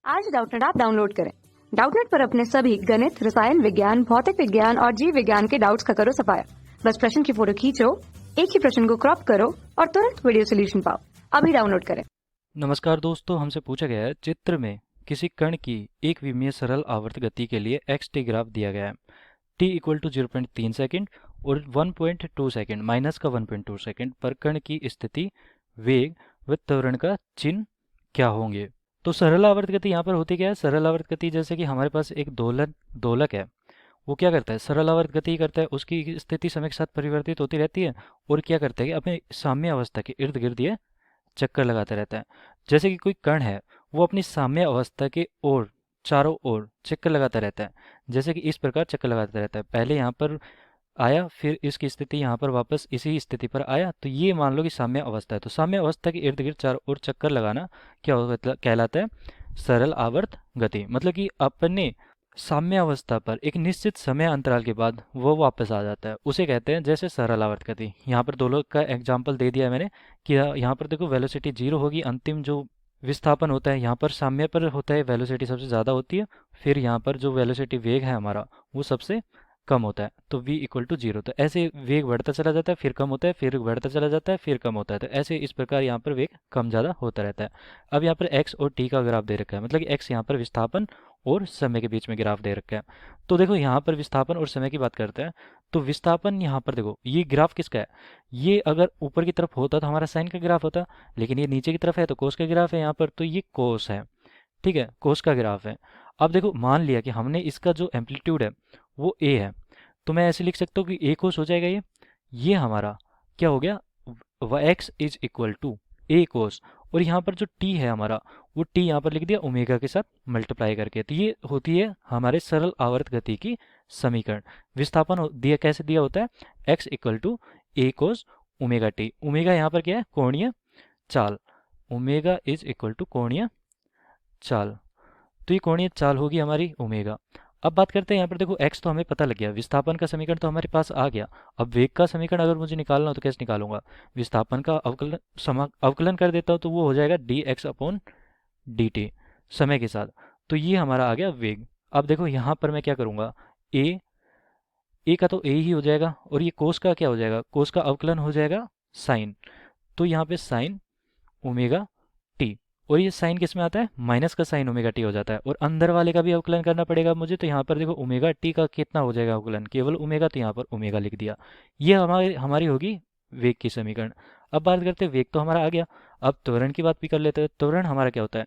आज Doubtnut app download करें। Doubtnut पर अपने सभी गणित, रसायन विज्ञान, भौतिक विज्ञान और जीव विज्ञान के डाउट्स का करो सफाया। बस प्रश्न की फोटो खींचो, एक ही प्रश्न को क्रॉप करो और तुरंत वीडियो सोल्यूशन पाओ। अभी डाउनलोड करें। नमस्कार दोस्तों, हमसे पूछा गया है चित्र में किसी कण की एक विमीय सरल आवर्त गति के लिए एक्स टी ग्राफ दिया गया है। t इक्वल टू 0.3 सेकेंड और 1.2 सेकेंड माइनस का 1.2 सेकेंड पर कण की स्थिति, वेग व त्वरण का चिन्ह क्या होंगे। तो सरल आवर्त गति यहाँ पर होती क्या है? सरल आवर्त गति जैसे कि हमारे पास एक दोलक है, वो क्या करता है? सरल आवर्त गति करता है, उसकी स्थिति समय के साथ परिवर्तित होती रहती है और क्या करता है कि अपने साम्य अवस्था के इर्द गिर्द ये चक्कर लगाता रहता है। जैसे कि कोई कण है, वो अपनी साम्य अवस्था के ओर चारों ओर चक्कर लगाता रहता है। जैसे कि इस प्रकार चक्कर लगाता रहता है, पहले यहाँ पर आया, फिर इसकी स्थिति यहाँ पर वापस इसी स्थिति पर आया, तो ये मान लो कि साम्य अवस्था है। तो साम्य अवस्था के इर्द गिर्द चारों ओर चक्कर लगाना क्या कहलाता है? सरल आवर्त गति। मतलब कि अपने साम्य अवस्था पर एक निश्चित समय अंतराल के बाद वो वापस आ जाता है, उसे कहते हैं जैसे सरल आवर्त गति। यहाँ पर दो लोग का एग्जाम्पल दे दिया है मैंने कि यहाँ पर देखो वेलोसिटी 0 होगी, अंतिम जो विस्थापन होता है यहाँ पर साम्य पर होता है, वेलोसिटी सबसे ज़्यादा होती है, फिर यहाँ पर जो वेलोसिटी वेग है हमारा वो सबसे कम होता है, तो v इक्वल टू 0। तो ऐसे वेग बढ़ता चला जाता है, फिर कम होता है, फिर बढ़ता चला जाता है, फिर कम होता है। तो ऐसे इस प्रकार यहाँ पर वेग कम ज़्यादा होता रहता है। अब यहाँ पर x और t का ग्राफ दे रखा है, मतलब कि x यहाँ पर विस्थापन और समय के बीच में ग्राफ दे रखा है। तो देखो यहाँ पर विस्थापन और समय की बात करते हैं, तो विस्थापन यहाँ पर देखो, ये ग्राफ किसका है? ये अगर ऊपर की तरफ होता तो हमारा साइन का ग्राफ होता, लेकिन ये नीचे की तरफ है तो कोस का ग्राफ है यहाँ पर, तो ये कोस है। ठीक है, कोस का ग्राफ है। अब देखो, मान लिया कि हमने इसका जो एम्पलीट्यूड है वो a है, तो मैं ऐसे लिख सकता हूँ कि a कोस हो जाएगा ये हमारा क्या हो गया? x is equal to a cos, और यहाँ पर जो t है हमारा, वो t यहाँ पर लिख दिया ओमेगा के साथ मल्टीप्लाई करके। तो ये होती है हमारे सरल आवर्त गति की समीकरण। विस्थापन दिया कैसे दिया होता है? x equal to a cos omega t। Omega यहाँ पर क्या है? कोणीय चाल। ओमेगा इज इक्वल टू कोणीय चाल, तो ये कोणीय चाल होगी हमारी ओमेगा। अब बात करते हैं यहाँ पर, देखो x तो हमें पता लग गया, विस्थापन का समीकरण तो हमारे पास आ गया। अब वेग का समीकरण अगर मुझे निकालना हो तो कैसे निकालूंगा? विस्थापन का अवकलन कर देता हूँ, तो वो हो जाएगा dx अपॉन dt समय के साथ। तो ये हमारा आ गया वेग। अब देखो यहाँ पर मैं क्या करूँगा, a का तो a ही हो जाएगा, और ये कोस का क्या हो जाएगा? कोस का अवकलन हो जाएगा साइन। तो यहाँ पे साइन ओमेगा टी, और ये साइन किस में आता है? माइनस का साइन ओमेगा टी हो जाता है, और अंदर वाले का भी अवकलन करना पड़ेगा मुझे। तो यहाँ पर देखो ओमेगा टी का कितना हो जाएगा अवकलन? केवल ओमेगा, तो यहाँ पर ओमेगा लिख दिया। ये हमारी होगी वेग की समीकरण। अब बात करते हैं, वेग तो हमारा आ गया, अब त्वरण की बात भी कर लेते हैं। त्वरण हमारा क्या होता है?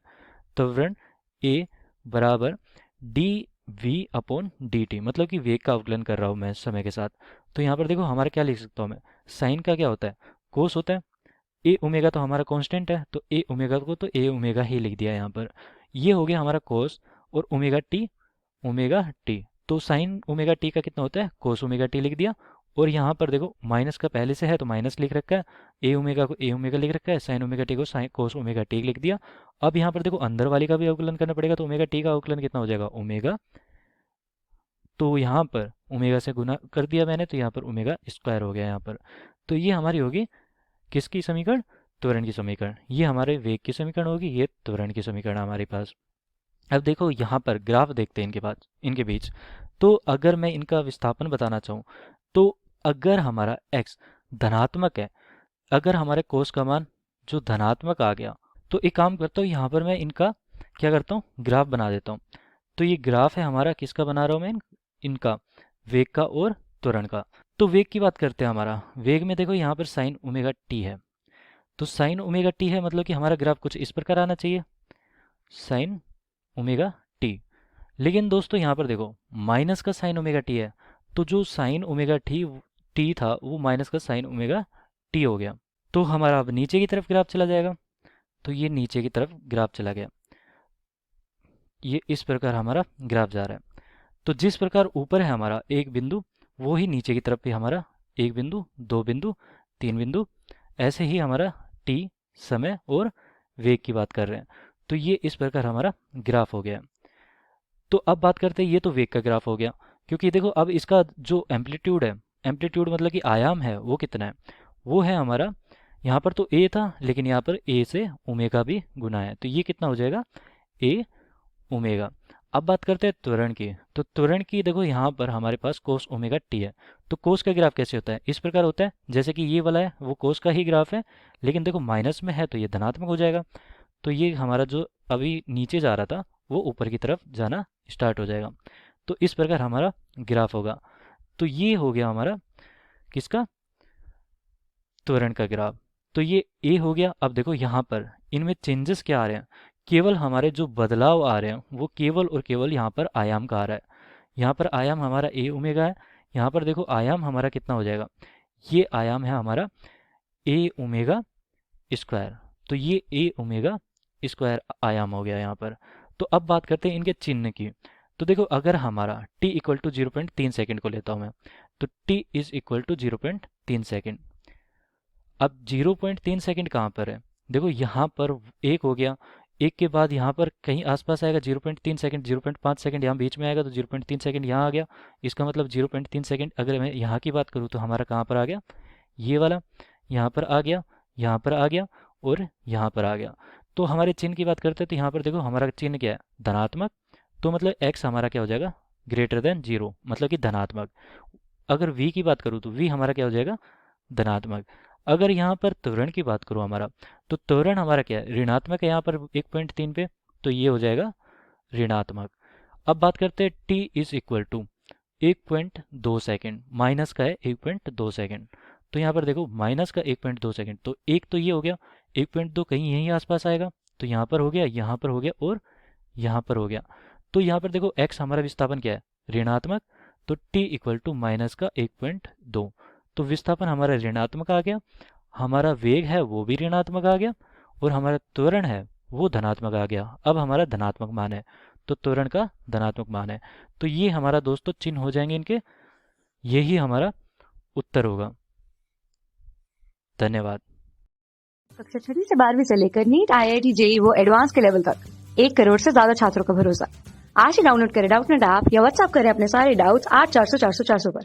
त्वरण a बराबर d v upon d t, मतलब कि वेग का अवकलन कर रहा हूँ मैं समय के साथ। तो यहाँ पर देखो हमारा क्या लिख सकता हूँ मैं? साइन का क्या होता है? कोस होता है। ए ओमेगा तो हमारा कांस्टेंट है, तो ए ओमेगा को तो ए ओमेगा ही लिख दिया यहाँ पर। ये हो गया हमारा कोस, और ओमेगा टी, तो साइन ओमेगा टी का कितना होता है? कोस ओमेगा टी लिख दिया। और यहाँ पर देखो माइनस का पहले से है तो माइनस लिख रखा है, ए ओमेगा को ए ओमेगा लिख रखा है, साइन ओमेगा टी को साइन कोस ओमेगा टी लिख दिया। अब यहाँ पर देखो अंदर वाली का भी अवकलन करना पड़ेगा, तो ओमेगा टी का अवकलन कितना हो जाएगा? ओमेगा, तो यहाँ पर ओमेगा से गुना कर दिया मैंने, तो यहाँ पर ओमेगा स्क्वायर हो गया यहाँ पर। तो ये हमारी होगी किसकी समीकरण? त्वरण की समीकरण। ये हमारे वेग की समीकरण होगी, ये त्वरण की समीकरण हमारे पास। अब देखो यहाँ पर ग्राफ देखते हैं इनके बीच। तो अगर मैं इनका विस्थापन बताना चाहूँ, तो अगर हमारा x धनात्मक है, अगर हमारे कोस का मान जो धनात्मक आ गया, तो एक काम करता हूँ, यहाँ पर मैं इनका क्या करता हूँ? ग्राफ बना देता हूँ। तो ये ग्राफ है हमारा, किसका बना रहा हूँ मैं? इनका, वेग का और त्वरण का। तो वेग की बात करते हैं। हमारा वेग में देखो यहाँ पर साइन ओमेगा टी है, तो साइन ओमेगा टी है, मतलब कि हमारा ग्राफ कुछ इस प्रकार आना चाहिए, साइन ओमेगा टी। लेकिन दोस्तों यहाँ पर देखो माइनस का साइन ओमेगा टी है, तो जो साइन ओमेगा टी था वो माइनस का साइन ओमेगा टी हो गया। तो हमारा अब नीचे की तरफ ग्राफ चला जाएगा, तो ये नीचे की तरफ ग्राफ चला गया। ये इस प्रकार हमारा ग्राफ जा रहा है। तो जिस प्रकार ऊपर है हमारा एक बिंदु, वो ही नीचे की तरफ भी हमारा एक बिंदु, दो बिंदु, तीन बिंदु, ऐसे ही हमारा टी, समय और वेग की बात कर रहे हैं। तो ये इस प्रकार हमारा ग्राफ हो गया। तो अब बात करते हैं, ये तो वेग का ग्राफ हो गया, क्योंकि देखो अब इसका जो एम्पलीट्यूड है, एम्पलीट्यूड मतलब कि आयाम है, वो कितना है? वो है हमारा, यहाँ पर तो a था, लेकिन यहाँ पर a से ओमेगा भी गुना है, तो ये कितना हो जाएगा? a omega. अब बात करते हैं त्वरण की। तो त्वरण की देखो यहाँ पर हमारे पास कोस ओमेगा टी है। तो कोस का ग्राफ कैसे होता है? इस प्रकार होता है जैसे कि ये वाला है वो कोस का ही ग्राफ है, लेकिन देखो माइनस में है तो ये धनात्मक हो जाएगा। तो ये हमारा जो अभी नीचे जा रहा था वो ऊपर की तरफ जाना स्टार्ट हो जाएगा। तो इस प्रकार हमारा ग्राफ होगा। तो ये हो गया हमारा किसका? त्वरण का ग्राफ। तो ये ए हो गया। अब देखो यहाँ पर इनमें चेंजेस क्या आ रहे हैं? केवल हमारे जो बदलाव आ रहे हैं वो केवल और केवल यहाँ पर आयाम का आ रहा है। यहाँ पर आयाम हमारा ए ओमेगा है। यहाँ पर देखो आयाम हमारा कितना हो जाएगा? ये आयाम है हमारा ए ओमेगा स्क्वायर। तो ये ए ओमेगा स्क्वायर आयाम हो गया यहाँ पर। तो अब बात करते हैं इनके चिन्ह की। तो देखो अगर हमारा t इक्वल टू 0.3 सेकेंड को लेता हूँ मैं, तो t is equal to 0.3 second. अब 0.3 सेकेंड कहाँ पर है? देखो यहाँ पर एक हो गया, एक के बाद यहाँ पर कहीं आसपास आएगा 0.3 सेकेंड, 0.5 सेकेंड यहाँ बीच में आएगा, तो 0.3 सेकेंड यहाँ आ गया। इसका मतलब 0.3 सेकेंड अगर मैं यहाँ की बात करूँ तो हमारा कहाँ पर आ गया? ये वाला यहाँ पर आ गया, यहाँ पर आ गया और यहाँ पर आ गया। तो हमारे चिन्ह की बात करते हैं तो यहाँ पर देखो हमारा चिन्ह क्या है? धनात्मक। तो मतलब x हमारा क्या हो जाएगा? ग्रेटर देन 0, मतलब कि धनात्मक। अगर v की बात करूँ तो v हमारा क्या हो जाएगा? धनात्मक। अगर यहाँ पर त्वरण की बात करूँ हमारा, तो त्वरण हमारा क्या है? ऋणात्मक है यहाँ पर 1.3 पे, तो ये हो जाएगा ऋणात्मक। अब बात करते हैं t is equal to 1.2 second, minus का है 1.2 सेकेंड। तो यहाँ पर देखो माइनस का 1.2 सेकेंड, तो एक तो ये हो गया, 1.2 कहीं यहीं आसपास आएगा, तो यहाँ पर हो गया, यहाँ पर हो गया और यहाँ पर हो गया। तो यहाँ पर देखो x हमारा विस्थापन क्या है? ऋणात्मक। तो t इक्वल टू माइनस का 1.2, तो विस्थापन हमारा ऋणात्मक आ गया, हमारा वेग है वो भी ऋणात्मक आ गया और हमारा त्वरण है वो धनात्मक आ गया। अब हमारा धनात्मक मान है, तो त्वरण का धनात्मक मान है। तो ये हमारा दोस्तों चिन्ह हो जाएंगे इनके, यही हमारा उत्तर होगा। धन्यवाद। कक्षा 6 से 12वीं से लेकर नीट, IIT, JEE वो एडवांस के लेवल तक 1 करोड़ से ज्यादा छात्रों का भरोसा। आज ही डाउनलोड करें डाउटनेट ऐप या व्हाट्सएप करें अपने सारे डाउट्स 8400 400 400 पर।